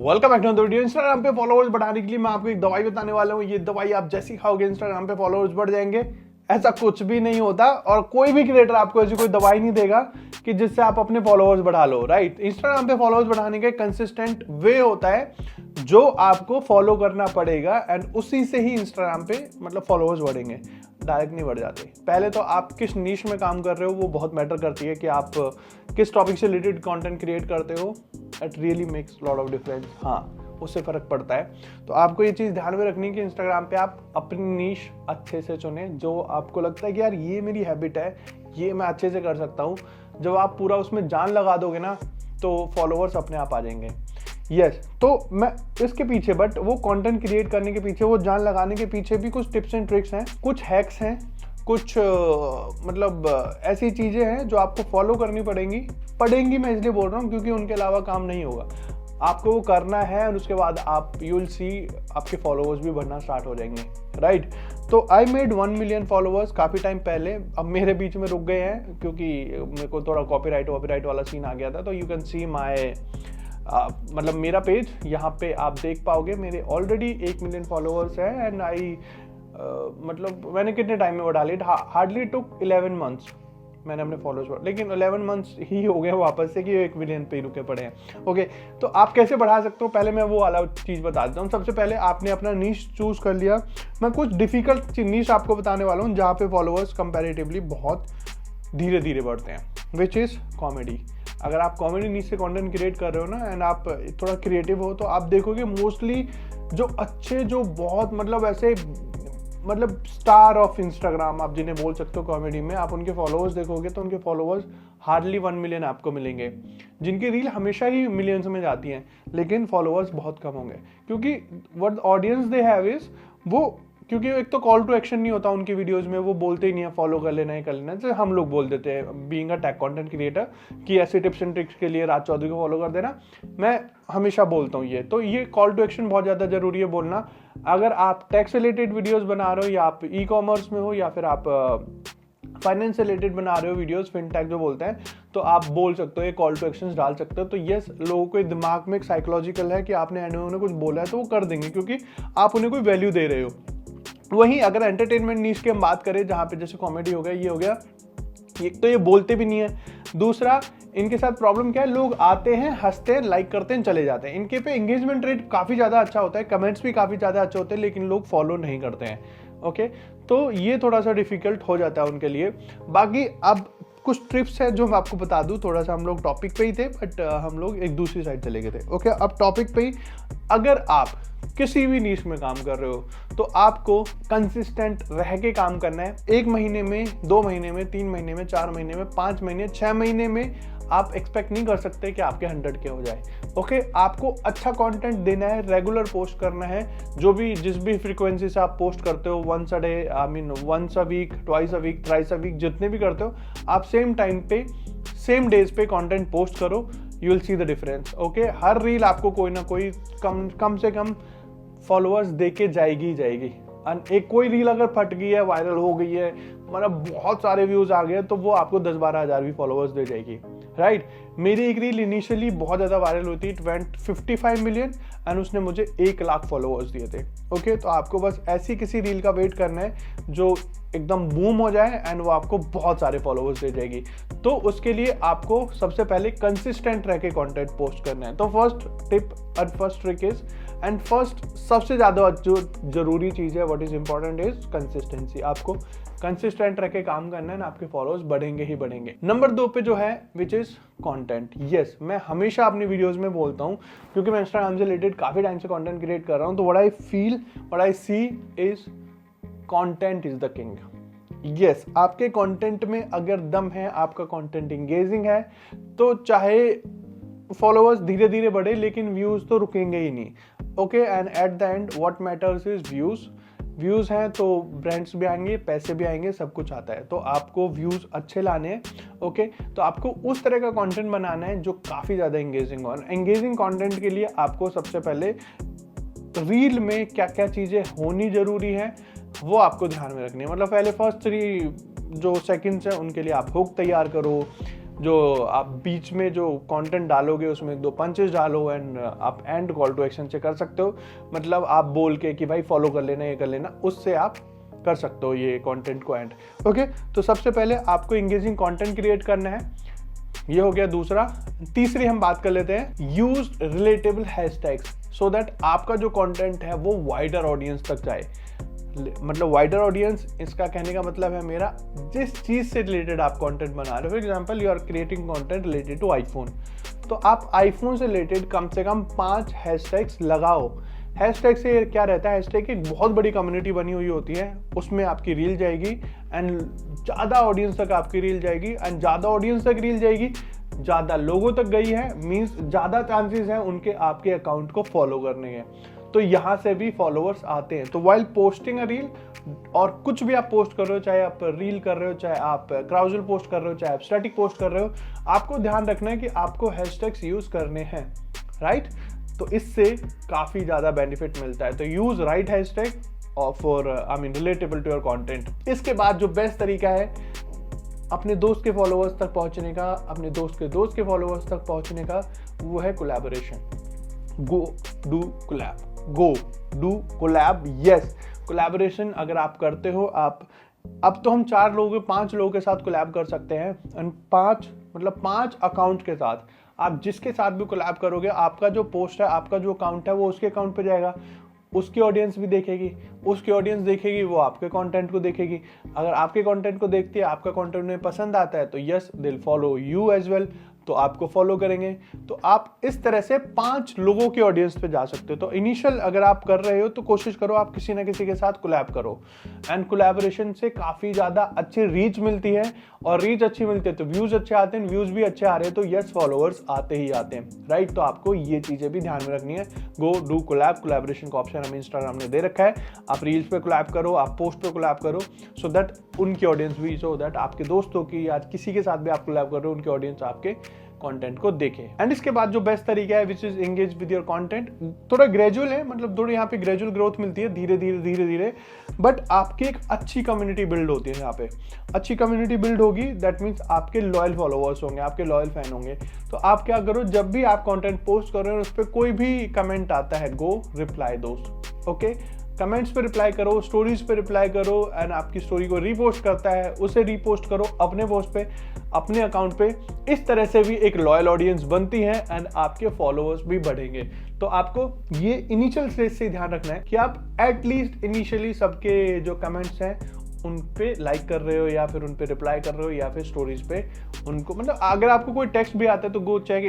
Welcome back to the video. Instagram पे followers बढ़ाने के लिए मैं आपको एक दवाई बताने वाला हूँ। ये दवाई आप जैसी खाओगे इंस्टाग्राम पे फॉलोअर्स बढ़ जाएंगे। ऐसा कुछ भी नहीं होता और कोई भी क्रिएटर आपको ऐसी कोई दवाई नहीं देगा कि जिससे आप अपने फॉलोअर्स बढ़ा लो। राइट, इंस्टाग्राम पे फॉलोअर्स बढ़ाने का कंसिस्टेंट वे होता है जो आपको फॉलो करना पड़ेगा एंड उसी से ही इंस्टाग्राम पे मतलब फॉलोअर्स बढ़ेंगे, डायरेक्ट नहीं बढ़ जाते। पहले तो आप किस नीश में काम कर रहे हो वो बहुत मैटर करती है कि आप किस टॉपिक से रिलेटेड कंटेंट क्रिएट करते हो। It really makes lot of difference. हाँ, उससे फर्क पड़ता है। तो आपको ये चीज़ ध्यान में रखनी है कि इंस्टाग्राम पे आप अपनी नीश अच्छे से चुने जो आपको लगता है कि यार ये मेरी हैबिट है, ये मैं अच्छे से कर सकता हूँ। जब आप पूरा उसमें जान लगा दोगे ना तो फॉलोअर्स अपने आप आ जाएंगे। यस, तो मैं इसके पीछे बट वो कंटेंट क्रिएट करने के पीछे, वो जान लगाने के पीछे भी कुछ टिप्स एंड ट्रिक्स हैं, कुछ हैक्स हैं, कुछ ऐसी चीज़ें हैं जो आपको फॉलो करनी पड़ेंगी। मैं इसलिए बोल रहा हूँ क्योंकि उनके अलावा काम नहीं होगा। आपको वो करना है और उसके बाद आप यू विल सी आपके फॉलोअर्स भी बढ़ना स्टार्ट हो जाएंगे। राइट, तो आई मेड 1 मिलियन फॉलोअर्स काफ़ी टाइम पहले। अब मेरे बीच में रुक गए हैं क्योंकि मेरे को थोड़ा कॉपीराइट वाला सीन आ गया था। तो यू कैन सी माई मतलब मेरा पेज यहाँ पे आप देख पाओगे। मेरे ऑलरेडी 1 मिलियन फॉलोअर्स है एंड आई मतलब मैंने कितने टाइम में बढ़ा लिया, हार्डली टुक 11 मंथ्स मैंने अपने फॉलोअर्स, लेकिन 11 मंथ्स ही हो गए वापस से कि 1 मिलियन पे ही रुके पड़े हैं। ओके, तो आप कैसे बढ़ा सकते हो पहले मैं वो वाला चीज़ बता देता हूँ। सबसे पहले आपने अपना नीश चूज कर लिया। मैं कुछ डिफिकल्ट नीश आपको बताने वाला हूँ जहाँ पे फॉलोअर्स कंपैरेटिवली बहुत धीरे धीरे बढ़ते हैं, विच इज़ कॉमेडी। अगर आप कॉमेडी नीश से कंटेंट क्रिएट कर रहे हो ना एंड आप थोड़ा क्रिएटिव हो तो आप देखोगे मोस्टली जो अच्छे, जो बहुत मतलब ऐसे मतलब स्टार ऑफ इंस्टाग्राम आप जिन्हें बोल सकते हो कॉमेडी में, आप उनके फॉलोअर्स देखोगे तो उनके फॉलोअर्स हार्डली 1 मिलियन आपको मिलेंगे, जिनकी रील हमेशा ही मिलियंस में जाती हैं, लेकिन फॉलोअर्स बहुत कम होंगे क्योंकि what audience they have is वो, क्योंकि एक तो कॉल टू एक्शन नहीं होता उनकी वीडियोस में, वो बोलते ही नहीं है फॉलो कर लेना है कर लेना है। जैसे हम लोग बोल देते हैं being a tech content creator कि ऐसे टिप्स एंड ट्रिक्स के लिए राज चौधरी को फॉलो कर देना, मैं हमेशा बोलता हूँ ये। तो ये कॉल टू एक्शन बहुत ज़्यादा जरूरी है बोलना। अगर आप टेक से रिलेटेड वीडियोज़ बना रहे हो या आप ई कॉमर्स में हो या फिर आप फाइनेंस से रिलेटेड बना रहे हो वीडियोस, फिनटेक जो बोलते हैं, तो आप बोल सकते हो, ये कॉल टू एक्शंस डाल सकते हो। तो यस, लोगों के दिमाग में एक साइकोलॉजिकल है कि आपने उन्होंने कुछ बोला है तो वो कर देंगे क्योंकि आप उन्हें कोई वैल्यू दे रहे हो। वहीं अगर एंटरटेनमेंट नीश की हम बात करें जहाँ पे जैसे कॉमेडी हो गया, ये हो गया, एक तो ये बोलते भी नहीं है, दूसरा इनके साथ प्रॉब्लम क्या है, लोग आते हैं, हंसते हैं, लाइक करते हैं, चले जाते हैं। इनके पे एंगेजमेंट रेट काफ़ी ज़्यादा अच्छा होता है, कमेंट्स भी काफ़ी ज़्यादा अच्छे होते हैं, लेकिन लोग फॉलो नहीं करते हैं। ओके, तो ये थोड़ा सा डिफिकल्ट हो जाता है उनके लिए। बाकी अब कुछ ट्रिप्स है जो मैं आपको बता दूं। थोड़ा सा हम लोग टॉपिक पे ही थे बट हम लोग एक दूसरी साइड चले गए थे। ओके, अब टॉपिक पे ही, अगर आप किसी भी नीश में काम कर रहे हो तो आपको कंसिस्टेंट रह के काम करना है। 1 महीने में, 2 महीने में, 3 महीने में, 4 महीने में, 5 महीने, 6 महीने में आप एक्सपेक्ट नहीं कर सकते कि आपके 100 के हो जाए। ओके, आपको अच्छा कंटेंट देना है, रेगुलर पोस्ट करना है, जो भी जिस भी फ्रीक्वेंसी से आप पोस्ट करते हो, once a day, I mean once a week, twice a week, thrice a week, जितने भी करते हो आप सेम टाइम पे, सेम डेज पे कंटेंट पोस्ट करो, you will see the difference. Okay, हर रील आपको कोई ना कोई कम से कम फॉलोअर्स दे के जाएगी। एक कोई रील अगर फट गई है, वायरल हो गई है, मतलब बहुत सारे व्यूज आ गए, तो वो आपको 10-12 हज़ार भी फॉलोअर्स दे जाएगी। राइट, मेरी एक रील इनिशियली बहुत ज़्यादा वायरल हुई थी, इट वेंट 55 मिलियन एंड उसने मुझे 1 लाख फॉलोअर्स दिए थे। ओके, तो आपको बस ऐसी किसी रील का वेट करना है जो एकदम बूम हो जाए एंड वो आपको बहुत सारे फॉलोअर्स दे जाएगी। तो उसके लिए आपको सबसे पहले कंसिस्टेंट रह के कॉन्टेंट पोस्ट करना है। तो फर्स्ट टिप और first trick is, and first सबसे ज़्यादा जो जरूरी चीज़ है, what is important is consistency. आपको कंसिस्टेंट रह के काम करना है ना, आपके फॉलोअर्स बढ़ेंगे ही बढ़ेंगे। नंबर 2 पे जो है विच इज कंटेंट। यस, मैं हमेशा अपनी वीडियोस में बोलता हूँ क्योंकि मैं इंस्टाग्राम से रिलेटेड काफ़ी टाइम से कंटेंट क्रिएट कर रहा हूँ, तो what I feel, what I see is content is the king. Yes, आपके कंटेंट में अगर दम है, आपका कंटेंट इंगेजिंग है, तो चाहे फॉलोअर्स धीरे धीरे बढ़े लेकिन व्यूज तो रुकेंगे ही नहीं। Okay, and at the end what matters is views हैं तो ब्रांड्स भी आएंगे, पैसे भी आएंगे, सब कुछ आता है। तो आपको व्यूज अच्छे लाने हैं। ओके, तो आपको उस तरह का कंटेंट बनाना है जो काफ़ी ज़्यादा एंगेजिंग हो। एंगेजिंग कंटेंट के लिए आपको सबसे पहले रील में क्या क्या चीज़ें होनी जरूरी है वो आपको ध्यान में रखनी है। मतलब पहले फर्स्ट 3 जो सेकंड्स हैं उनके लिए आप हुक तैयार करो, जो आप बीच में जो कंटेंट डालोगे उसमें 1-2 पंचेस डालो एंड आप एंड कॉल टू एक्शन से कर सकते हो। मतलब आप बोल के कि भाई फॉलो कर लेना, ये कर लेना, उससे आप कर सकते हो ये कंटेंट को एंड। ओके, तो सबसे पहले आपको इंगेजिंग कंटेंट क्रिएट करना है, ये हो गया दूसरा। तीसरी हम बात कर लेते हैं use relatable hashtags so that आपका जो कंटेंट है वो वाइडर ऑडियंस तक जाए। मतलब वाइडर ऑडियंस, इसका कहने का मतलब है मेरा जिस चीज से रिलेटेड आप कंटेंट बना रहे हो, for example you are creating content related to iPhone, तो आप आईफोन से रिलेटेड कम से कम 5 हैशटैग्स लगाओ। हैशटैग से क्या रहता है, हैशटैग की एक बहुत बड़ी कम्युनिटी बनी हुई होती है, उसमें आपकी रील जाएगी एंड ज़्यादा ऑडियंस तक आपकी रील जाएगी एंड ज़्यादा ऑडियंस तक रील जाएगी, ज़्यादा लोगों तक गई है, मीन्स ज़्यादा चांसेस हैं उनके आपके अकाउंट को फॉलो करने के, तो यहाँ से भी फॉलोअर्स आते हैं। तो वाइल पोस्टिंग अ रील, और कुछ भी आप पोस्ट कर रहे हो, चाहे आप रील कर रहे हो, चाहे आप क्राउजल पोस्ट कर रहे हो, चाहे आप स्टैटिक पोस्ट कर रहे हो, आपको ध्यान रखना है कि आपको हैशटैग्स यूज करने हैं, राइट। तो इससे काफी ज्यादा बेनिफिट मिलता है। तो use right hashtag for relatable to your content. इसके बाद जो बेस्ट तरीका है अपने दोस्त के फॉलोअर्स तक पहुंचने का, अपने दोस्त के दोस्त के फॉलोअर्स तक पहुंचने का, वो है collaboration. Go do collab, go do collab, yes. Collaboration अगर आप करते हो, आप अब तो हम 4 लोगों 5 लोगों के साथ कोलैब कर सकते हैं एंड 5 अकाउंट के साथ। आप जिसके साथ भी कोलैब करोगे, आपका जो पोस्ट है, आपका जो अकाउंट है, वो उसके अकाउंट पे जाएगा, उसकी ऑडियंस भी देखेगी, उसकी ऑडियंस देखेगी, वो आपके कंटेंट को देखेगी। अगर आपके कंटेंट को देखती है, आपका कंटेंट उन्हें पसंद आता है, तो yes they will follow you as well, तो आपको फॉलो करेंगे। तो आप इस तरह से 5 लोगों की ऑडियंस पे जा सकते हो। तो इनिशियल अगर आप कर रहे हो तो कोशिश करो आप किसी ना किसी के साथ कोलैब करो, एंड कोलैबोरेशन से काफी ज्यादा अच्छी रीच मिलती है, और रीच अच्छी मिलती है तो व्यूज अच्छे आते हैं, व्यूज भी अच्छे आ रहे हैं तो यस फॉलोअर्स आते ही आते हैं, राइट। तो आपको ये चीजें भी ध्यान में रखनी है। गो डू कोलैब, कोलैबोरेशन का ऑप्शन हमें इंस्टाग्राम ने दे रखा है। आप रील्स पे कोलैब करो, आप पोस्ट पे कोलैब करो, सो दैट उनकी ऑडियंस भी, सो दैट आपके दोस्तों की या किसी के साथ भी आप कोलैब कर रहे हो, उनकी ऑडियंस आपके कंटेंट को देखे। एंड इसके बाद जो बेस्ट तरीका है which is engage with your content, थोड़ा ग्रेजुअल है, मतलब थोड़ी यहाँ पे ग्रेजुअल ग्रोथ मिलती है, धीरे धीरे, बट आपकी एक अच्छी कम्युनिटी बिल्ड होती है। यहाँ पे अच्छी कम्युनिटी बिल्ड होगी, दैट मीन्स आपके लॉयल फॉलोअर्स होंगे, आपके लॉयल फैन होंगे। तो आप क्या करो, जब भी आप कंटेंट पोस्ट कर रहे हो उस पर कोई भी कमेंट आता है, गो रिप्लाई दोस्त, ओके। कमेंट्स पे रिप्लाई करो, स्टोरीज पे रिप्लाई करो, एंड आपकी स्टोरी को रीपोस्ट करता है उसे रीपोस्ट करो अपने पोस्ट पे, अपने अकाउंट पे। इस तरह से भी एक लॉयल ऑडियंस बनती है एंड आपके फॉलोअर्स भी बढ़ेंगे। तो आपको ये इनिशियल स्टेज से ध्यान रखना है कि आप एटलीस्ट इनिशियली सबके जो कमेंट्स हैं उन पे लाइक कर रहे हो, या फिर उन पे रिप्लाई कर रहे हो, या फिर स्टोरीज पे उनको, मतलब अगर आपको कोई टेक्स्ट भी आता है तो गो चेक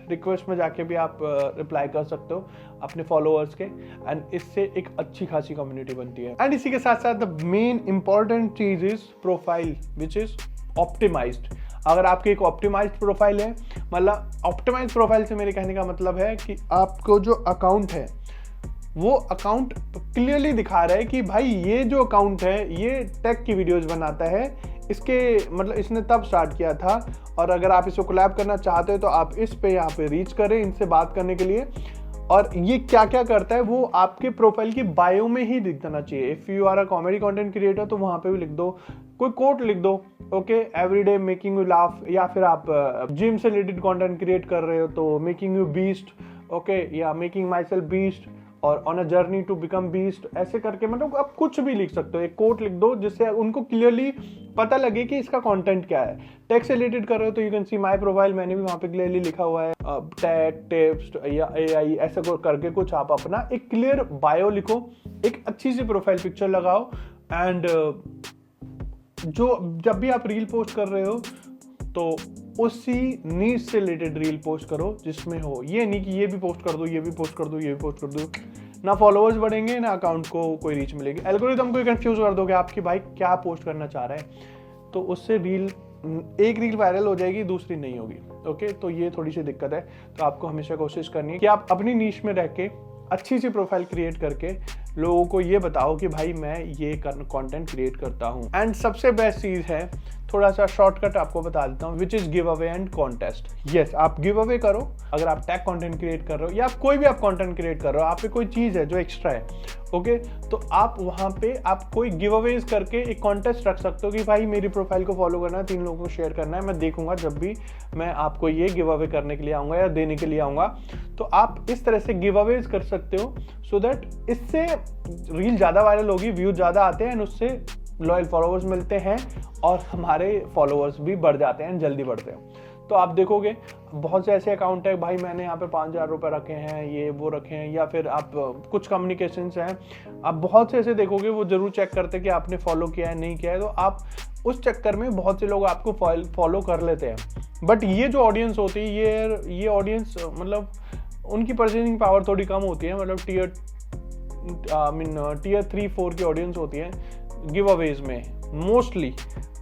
रिक्वेस्ट में जाके भी आप रिप्लाई कर सकते हो अपने फॉलोअर्स के, एंड इससे एक अच्छी खासी कम्युनिटी बनती है। एंड इसी के साथ साथ द मेन इंपॉर्टेंट चीज is profile which is optimised. अगर आपकी एक ऑप्टिमाइज्ड प्रोफाइल है, मतलब ऑप्टिमाइज्ड प्रोफाइल से मेरे कहने का मतलब है कि आपको जो अकाउंट है वो अकाउंट क्लियरली दिखा रहा है कि भाई ये जो अकाउंट है ये टेक की वीडियोस बनाता है, इसके मतलब इसने तब स्टार्ट किया था, और अगर आप इसको कोलैब करना चाहते हो तो आप इस पे यहाँ पे रीच करें इनसे बात करने के लिए। और ये क्या क्या करता है वो आपके प्रोफाइल की बायो में ही दिख जाना चाहिए। If you are a comedy content creator तो वहाँ पे भी लिख दो, कोई कोट लिख दो, okay, everyday making you laugh, या फिर आप जिम से रिलेटेड कंटेंट क्रिएट कर रहे हो तो मेकिंग यू बीस्ट, ओके, या मेकिंग माई सेल्फ बीस्ट, और on a journey to become beast, ऐसे करके मतलब आप कुछ भी लिख सकते हो, एक कोट लिख दो जिससे उनको क्लियरली पता लगे कि इसका कंटेंट क्या है। टेक से रिलेटेड कर रहे हो तो you can see my profile, मैंने भी वहाँ पे क्लियरली लिखा हुआ है टेक टिप्स या एआई, ऐसा करके कुछ आप अपना एक क्लियर बायो लिखो, एक अच्छी सी प्रोफाइल पिक्चर लगाओ, एंड जो जब भी आप रील पोस्ट कर रहे हो तो उसी नीड से रिलेटेड रील पोस्ट करो जिसमें हो, ये नहीं कि ये भी पोस्ट कर दो, ये भी पोस्ट कर दो, ये भी पोस्ट कर दो, ना फॉलोअर्स बढ़ेंगे ना अकाउंट को कोई रीच मिलेगी। एल्गोरिथम को कंफ्यूज कर दोगे आपकी भाई क्या पोस्ट करना चाह रहा है, तो उससे एक रील वायरल हो जाएगी, दूसरी नहीं होगी, ओके। तो ये थोड़ी सी दिक्कत है। तो आपको हमेशा कोशिश करनी है कि आप अपनी नीश में रह के अच्छी सी प्रोफाइल क्रिएट करके लोगों को ये बताओ कि भाई मैं ये कंटेंट क्रिएट करता हूँ। एंड सबसे बेस्ट चीज़ है, थोड़ा सा शॉर्टकट आपको बता देता हूँ, which is give away and contest. Yes, आप गिव अवे करो अगर आप टैग कंटेंट क्रिएट कर रहे हो या आप कोई भी आप कंटेंट क्रिएट कर रहे हो, आप पे कोई चीज़ है जो एक्स्ट्रा है, ओके, तो आप वहाँ पे आप कोई गिव अवेज करके एक कॉन्टेस्ट रख सकते हो कि भाई मेरी प्रोफाइल को फॉलो करना है, 3 लोगों को शेयर करना है, मैं देखूंगा जब भी मैं आपको ये गिव अवे करने के लिए आऊँगा या देने के लिए आऊँगा। तो आप इस तरह से गिव अवेज कर सकते हो, सो दैट इससे रील ज़्यादा वायरल होगी, व्यूज ज़्यादा आते हैं एंड उससे लॉयल फॉलोअर्स मिलते हैं और हमारे फॉलोअर्स भी बढ़ जाते हैं, जल्दी बढ़ते हैं। तो आप देखोगे बहुत से ऐसे अकाउंट है, भाई मैंने यहाँ पे 5,000 रुपये रखे हैं, ये वो रखे हैं, या फिर आप कुछ कम्युनिकेशंस हैं, आप बहुत से ऐसे देखोगे वो जरूर चेक करते हैं कि आपने फॉलो किया है नहीं किया है, तो आप उस चक्कर में बहुत से लोग आपको फॉलो कर लेते हैं। बट ये जो ऑडियंस होती है, ये ऑडियंस मतलब उनकी परचेजिंग पावर थोड़ी कम होती है, मतलब टीयर 3-4 की ऑडियंस होती है गिव अवेज में मोस्टली।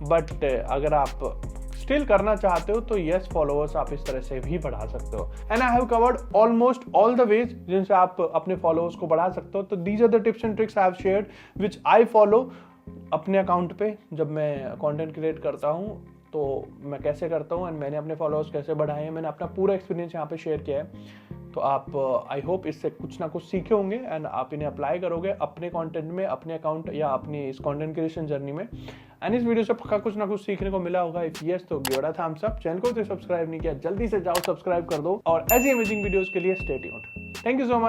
बट अगर आप स्टिल करना चाहते हो तो यस, फॉलोअर्स आप इस तरह से भी बढ़ा सकते हो। And I have covered almost all the ways जिनसे आप अपने फॉलोअर्स को बढ़ा सकते हो। तो these are the tips and tricks I have shared which I follow अपने अकाउंट पे जब मैं कंटेंट क्रिएट करता हूँ, तो मैं कैसे करता हूँ एंड मैंने अपने फॉलोअर्स कैसे बढ़ाए हैं, मैंने अपना पूरा एक्सपीरियंस यहाँ पे शेयर किया है। तो आप आई होप इससे कुछ ना कुछ सीखे होंगे एंड आप इन्हें अप्लाई करोगे अपने कंटेंट में, अपने अकाउंट या अपनी इस कंटेंट क्रिएशन जर्नी में। एंड इस वीडियो से पक्का कुछ ना कुछ सीखने को मिला होगा। इफ यस तो give it a thumbs up. Channel को तो सब्सक्राइब नहीं किया, जल्दी से जाओ सब्सक्राइब कर दो और ऐसी अमेजिंग वीडियोस के लिए stay tuned. Thank you so much.